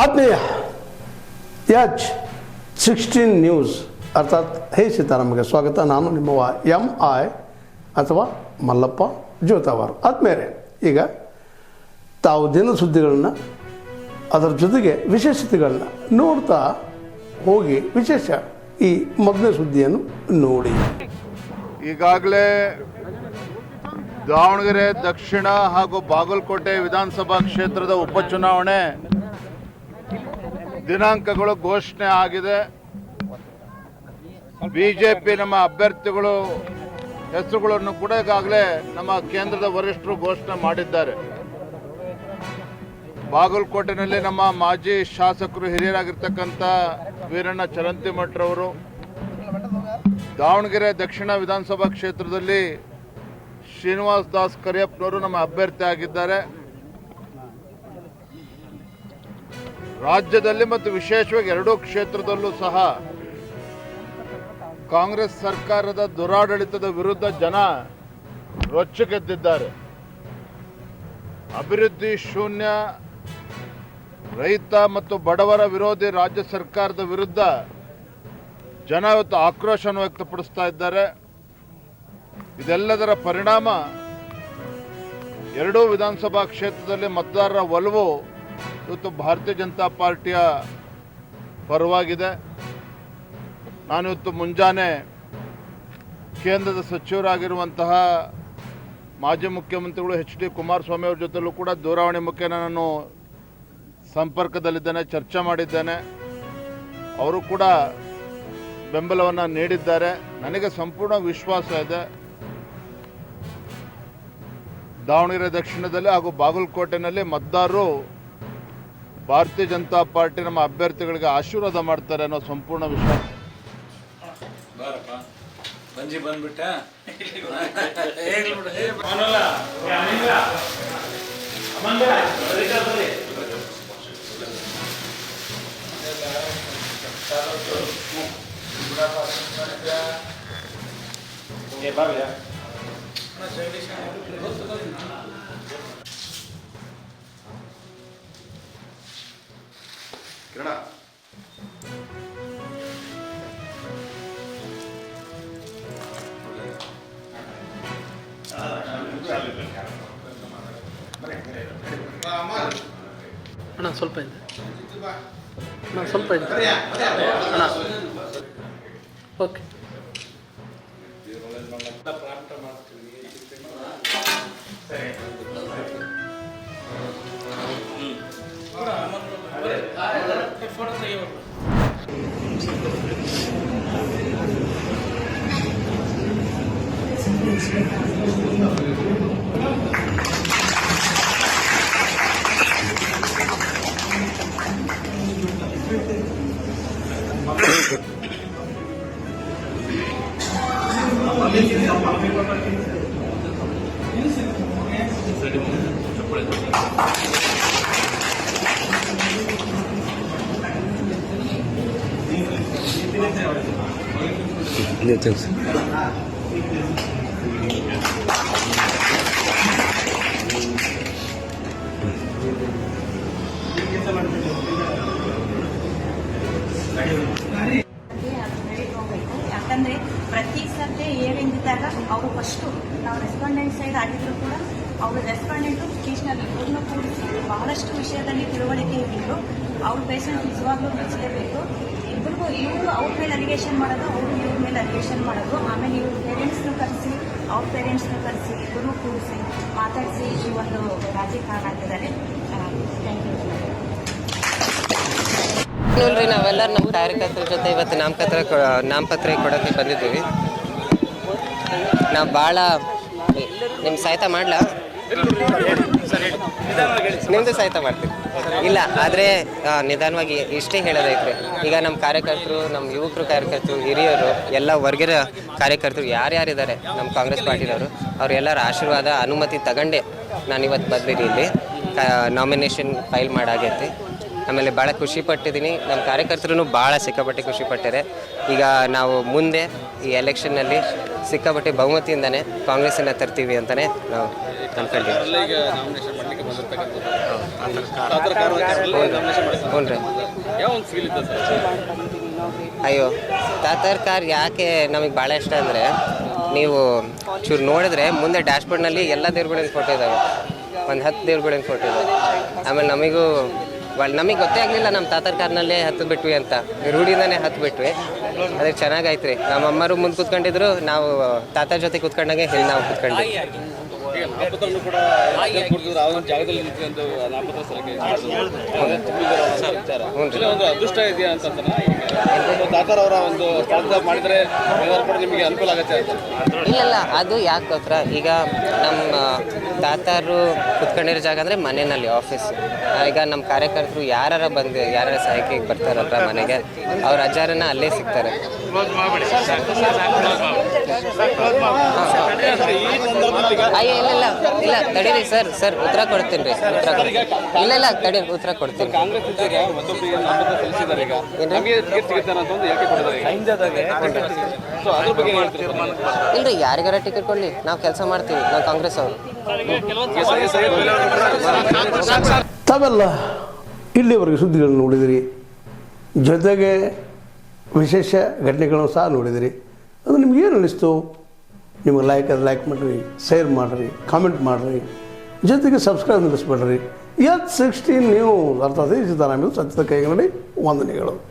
ಆತ್ಮೀಯ H16 news ಅರ್ಥಾತ್ ಹೇ ಸೀತಾರಾಮಗೆ ಸ್ವಾಗತ. ನಾನು ನಿಮ್ಮವ MI ಅಥವಾ ಮಲ್ಲಪ್ಪ ಜೋತಾವಾರ್. ಆದ್ಮೇಲೆ ಈಗ ತಾವು ದಿನ ಸುದ್ದಿಗಳನ್ನ ಅದರ ಜೊತೆಗೆ ವಿಶೇಷತೆಗಳನ್ನ ನೋಡ್ತಾ ಹೋಗಿ ವಿಶೇಷ ಈ ಮೊದಲನೇ ಸುದ್ದಿಯನ್ನು ನೋಡಿ. ಈಗಾಗಲೇ ದಾವಣಗೆರೆ ದಕ್ಷಿಣ ಹಾಗೂ ಬಾಗಲಕೋಟೆ ವಿಧಾನಸಭಾ ಕ್ಷೇತ್ರದ ಉಪಚುನಾವಣೆ ದಿನಾಂಕಗಳು ಘೋಷಣೆ ಆಗಿದೆ. ಬಿಜೆಪಿ ನಮ್ಮ ಅಭ್ಯರ್ಥಿಗಳು ಹೆಸರುಗಳನ್ನು ಕೂಡ ಈಗಾಗಲೇ ನಮ್ಮ ಕೇಂದ್ರದ ವರಿಷ್ಠರು ಘೋಷಣೆ ಮಾಡಿದ್ದಾರೆ. ಬಾಗಲಕೋಟೆನಲ್ಲಿ ನಮ್ಮ ಮಾಜಿ ಶಾಸಕರು ಹಿರಿಯರಾಗಿರ್ತಕ್ಕಂಥ ವೀರಣ್ಣ ಚರಂತಿಮಠರವರು, ದಾವಣಗೆರೆ ದಕ್ಷಿಣ ವಿಧಾನಸಭಾ ಕ್ಷೇತ್ರದಲ್ಲಿ ಶ್ರೀನಿವಾಸ್ ದಾಸ್ ಕರಿಯಪ್ಪನವರು ನಮ್ಮ ಅಭ್ಯರ್ಥಿ ಆಗಿದ್ದಾರೆ. ರಾಜ್ಯದಲ್ಲಿ ಮತ್ತು ವಿಶೇಷವಾಗಿ ಎರಡೂ ಕ್ಷೇತ್ರದಲ್ಲೂ ಸಹ ಕಾಂಗ್ರೆಸ್ ಸರ್ಕಾರದ ದುರಾಡಳಿತದ ವಿರುದ್ಧ ಜನ ರೊಚ್ಚಿಗೆದ್ದಿದ್ದಾರೆ. ಅಭಿವೃದ್ಧಿ ಶೂನ್ಯ, ರೈತ ಮತ್ತು ಬಡವರ ವಿರೋಧಿ ರಾಜ್ಯ ಸರ್ಕಾರದ ವಿರುದ್ಧ ಜನ ಇವತ್ತು ಆಕ್ರೋಶವನ್ನು ವ್ಯಕ್ತಪಡಿಸ್ತಾ ಇದ್ದಾರೆ. ಇದೆಲ್ಲದರ ಪರಿಣಾಮ ಎರಡೂ ವಿಧಾನಸಭಾ ಕ್ಷೇತ್ರದಲ್ಲಿ ಮತದಾರರ ಒಲವು ಇವತ್ತು ಭಾರತೀಯ ಜನತಾ ಪಾರ್ಟಿಯ ಪರವಾಗಿದೆ. ನಾನಿವತ್ತು ಮುಂಜಾನೆ ಕೇಂದ್ರದ ಸಚಿವರಾಗಿರುವಂತಹ ಮಾಜಿ ಮುಖ್ಯಮಂತ್ರಿಗಳು HD ಕುಮಾರಸ್ವಾಮಿ ಅವರ ಜೊತೆಲೂ ಕೂಡ ದೂರವಾಣಿ ಮುಖೇನ ನಾನು ಸಂಪರ್ಕದಲ್ಲಿದ್ದೇನೆ, ಚರ್ಚೆ ಮಾಡಿದ್ದೇನೆ. ಅವರು ಕೂಡ ಬೆಂಬಲವನ್ನು ನೀಡಿದ್ದಾರೆ. ನನಗೆ ಸಂಪೂರ್ಣ ವಿಶ್ವಾಸ ಇದೆ ದಾವಣಗೆರೆ ದಕ್ಷಿಣದಲ್ಲಿ ಹಾಗೂ ಬಾಗಲಕೋಟೆನಲ್ಲಿ ಮತದಾರರು ಭಾರತೀಯ ಜನತಾ ಪಾರ್ಟಿ ನಮ್ಮ ಅಭ್ಯರ್ಥಿಗಳಿಗೆ ಆಶೀರ್ವಾದ ಮಾಡ್ತಾರೆ ಅನ್ನೋ ಸಂಪೂರ್ಣ ವಿಶ್ವಾಸ. ಬಂದ್ಬಿಟ್ಟ ಕಿರಣ ಅಣ್ಣ ಸ್ವಲ್ಪ ಇದೆ, ಅಣ್ಣ ಸ್ವಲ್ಪ ಇದೆ ಅಣ್ಣ. ಓಕೆ, ಯಾಕಂದರೆ ಪ್ರತಿ ಸರ್ತಿ ಏನೆಂದಿದ್ದಾಗ ಅವರು ಫಸ್ಟು ನಾವು ರೆಸ್ಪಾಂಡೆಂಟ್ ಸೈಡ್ ಆಗಿದ್ರು ಕೂಡ ಅವರು ರೆಸ್ಪಾಂಡೆಂಟು ಸ್ಟೇಷನಲ್ಲಿ ಇವ್ರನ್ನ ಕೂಡಿಸಿ ಬಹಳಷ್ಟು ವಿಷಯದಲ್ಲಿ ತಿಳುವಳಿಕೆ ಇದ್ದಿದ್ರು. ಅವ್ರ ಪೇಷಂಟ್ ನಿಜವಾಗ್ಲೂ ಮೆಚ್ಚಲೇಬೇಕು. ಇಬ್ಬರಿಗೂ ಇವರು ಅವ್ರ ಮೇಲೆ ಅಲಿಗೇಷನ್ ಮಾಡೋದು, ಅವರು ಇವ್ರ ಮೇಲೆ ಅಲಿಗೇಷನ್ ಮಾಡೋದು. ಆಮೇಲೆ ಇವ್ರ ಪೇರೆಂಟ್ಸ್ನ ಕರೆಸಿ ಅವ್ರ ಪೇರೆಂಟ್ಸ್ನ ಕರೆಸಿ ಇಬ್ಬರೂ ಕೂಡಿಸಿ ಮಾತಾಡಿಸಿ ಈ ಒಂದು ರಾಜಕಾರಣ ಆಗ್ತಿದ್ದಾರೆ. Thank you. ನೋಡ್ರಿ, ನಾವೆಲ್ಲರೂ ನಮ್ಮ ಕಾರ್ಯಕರ್ತರ ಜೊತೆ ಇವತ್ತು ನಾಮಪತ್ರ ಕೊಡೋಕ್ಕೆ ಬಂದಿದ್ದೀವಿ. ನಾವು ಭಾಳ ನಿಮ್ಮ ಸಹಾಯ ಮಾಡಲ, ನಿಮ್ಮದು ಸಹಾಯ ಮಾಡ್ತೀವಿ. ಇಲ್ಲ ಆದರೆ ನಿಧಾನವಾಗಿ ಇಷ್ಟೇ ಹೇಳೋದೈತ್ರಿ. ಈಗ ನಮ್ಮ ಕಾರ್ಯಕರ್ತರು, ನಮ್ಮ ಯುವಕರು ಕಾರ್ಯಕರ್ತರು, ಹಿರಿಯರು, ಎಲ್ಲ ವರ್ಗದ ಕಾರ್ಯಕರ್ತರು ಯಾರ್ಯಾರಿದ್ದಾರೆ ನಮ್ಮ ಕಾಂಗ್ರೆಸ್ ಪಾರ್ಟಿದವರು, ಅವರೆಲ್ಲರ ಆಶೀರ್ವಾದ ಅನುಮತಿ ತಗೊಂಡೆ ನಾನು ಇವತ್ತು ಬಂದಿರಿ. ಇಲ್ಲಿ ನಾಮಿನೇಷನ್ ಫೈಲ್ ಮಾಡಾಗೈತಿ. ಆಮೇಲೆ ಭಾಳ ಖುಷಿ ಪಟ್ಟಿದ್ದೀನಿ. ನಮ್ಮ ಕಾರ್ಯಕರ್ತರು ಭಾಳ ಸಿಕ್ಕಾಪಟ್ಟೆ ಖುಷಿ ಪಟ್ಟಿದ್ದಾರೆ. ಈಗ ನಾವು ಮುಂದೆ ಈ ಎಲೆಕ್ಷನ್ನಲ್ಲಿ ಸಿಕ್ಕಾಪಟ್ಟೆ ಬಹುಮತಿಯಿಂದನೇ ಕಾಂಗ್ರೆಸ್ಸನ್ನು ತರ್ತೀವಿ ಅಂತಲೇ ನಾವು ಅಂದ್ಕೊಂಡಿದ್ದೀವಿ. ಹ್ಞೂ ರೀ. ಅಯ್ಯೋ, ತಾತಾರ್ ಕಾರ್ ಯಾಕೆ ನಮಗೆ ಭಾಳ ಇಷ್ಟ ಅಂದರೆ, ನೀವು ಚೂರು ನೋಡಿದ್ರೆ ಮುಂದೆ ಡ್ಯಾಶ್ಬೋರ್ಡ್ನಲ್ಲಿ ಎಲ್ಲ ದೇವ್ರುಗಳಿಂದ ಫೋಟೋ ಇದ್ದಾವೆ, ಒಂದು 10 ದೇವ್ರುಗಳಿಂದ ಫೋಟೋ ಇದ್ದಾವೆ. ಆಮೇಲೆ ನಮಗೆ ಗೊತ್ತೇ ಆಗಲಿಲ್ಲ ನಮ್ಮ ತಾತಾರ್ ಕಾರ್ನಲ್ಲೇ ಹತ್ತು ಬಿಟ್ವಿ ಅಂತ, ರೂಢಿಂದನೇ ಹತ್ತು ಬಿಟ್ವಿ. ಅದಕ್ಕೆ ಚೆನ್ನಾಗಾಯ್ತು ರೀ. ನಮ್ಮ ಅಮ್ಮರು ಮುಂದೆ ಕೂತ್ಕೊಂಡಿದ್ರು, ನಾವು ತಾತಾರ್ ಜೊತೆ ಕೂತ್ಕೊಂಡಾಗೆ ಹಿಂದೆ ನಾವು ಕೂತ್ಕೊಂಡ್ವಿ. ಅದೃಷ್ಟ ಇದೆಯಾ ಅಂತಂದ್ರೆ ತಾತಾರ್ ಅವರ ಒಂದು ಸ್ಥಳದ ಮಾಡಿದ್ರೆ ನಿಮಗೆ ಅನುಕೂಲ ಆಗುತ್ತೆ ಅಂತ. ಇಲ್ಲ, ಅದು ಯಾಕೆ ಗೊತ್ತಾ, ಈಗ ನಮ್ಮ ತಾತಾರು ಕುತ್ಕೊಂಡಿರೋ ಜಾಗ ಅಂದರೆ ಮನೆಯಲ್ಲಿ ಆಫೀಸ್. ಈಗ ನಮ್ಮ ಕಾರ್ಯಕರ್ತರು ಯಾರು ಬಂದು ಯಾರ ಸಹಾಯಕ್ಕೆ ಬರ್ತಾರಲ್ಲ ಮನೆಗೆ, ಅವ್ರ ಅಜ್ಜಾರನ್ನ ಅಲ್ಲೇ ಸಿಗ್ತಾರೆ. ಅಯ್ಯೋ ಇಲ್ಲ ತಡೀರಿ ಸರ್ ಉತ್ತರ ಕೊಡ್ತೀನಿ ರೀ. ಇಲ್ಲ ತಡೀರಿ, ಉತ್ತರ ಕೊಡ್ತೀನಿ. ಕಾಂಗ್ರೆಸ್ ಮತ್ತೊಬ್ಬರಿಗೆ ನಾಮಪತ್ರ ಸಲ್ಲಿಸಿದ್ದಾರೆ. ಈಗ ನಮಗೆ ಟಿಕೆಟ್ ಸಿಗುತ್ತೆ ಅಂತ ಒಂದು ಹೇಳಿಕೆ ಕೊಟ್ಟಿದ್ದಾರೆ. ಸೊ ಅದ್ರ ಬಗ್ಗೆ ಏನು ಹೇಳ್ತೀರಾ? ಇಲ್ರಿ, ಯಾರಿಗಾರ ಟಿಕೆಟ್ ಕೊಡಲಿ, ನಾವು ಕೆಲಸ ಮಾಡ್ತೀವಿ. ನಾವು ಕಾಂಗ್ರೆಸ್ ಅವರು. ತಾವೆಲ್ಲ ಇಲ್ಲಿವರೆಗೆ ಸುದ್ದಿಗಳನ್ನು ನೋಡಿದಿರಿ, ಜೊತೆಗೆ ವಿಶೇಷ ಘಟನೆಗಳನ್ನು ಸಹ ನೋಡಿದಿರಿ. ಅದು ನಿಮ್ಗೇನು ಅನ್ನಿಸ್ತು? ನಿಮಗೆ ಲೈಕ್ ಮಾಡಿರಿ, ಶೇರ್ ಮಾಡಿರಿ, ಕಾಮೆಂಟ್ ಮಾಡಿರಿ, ಜೊತೆಗೆ ಸಬ್ಸ್ಕ್ರೈಬ್ ನಿಲ್ಲಿಸ್ಬೇಡ್ರಿ. H16 ನ್ಯೂಸ್ ಅರ್ಥಾತ್ ಸಿದ್ದರಾಮಯ್ಯ ಸತ್ಯದ ಕೈಗನ್ನಡಿ ವಂದನೆಗಳು.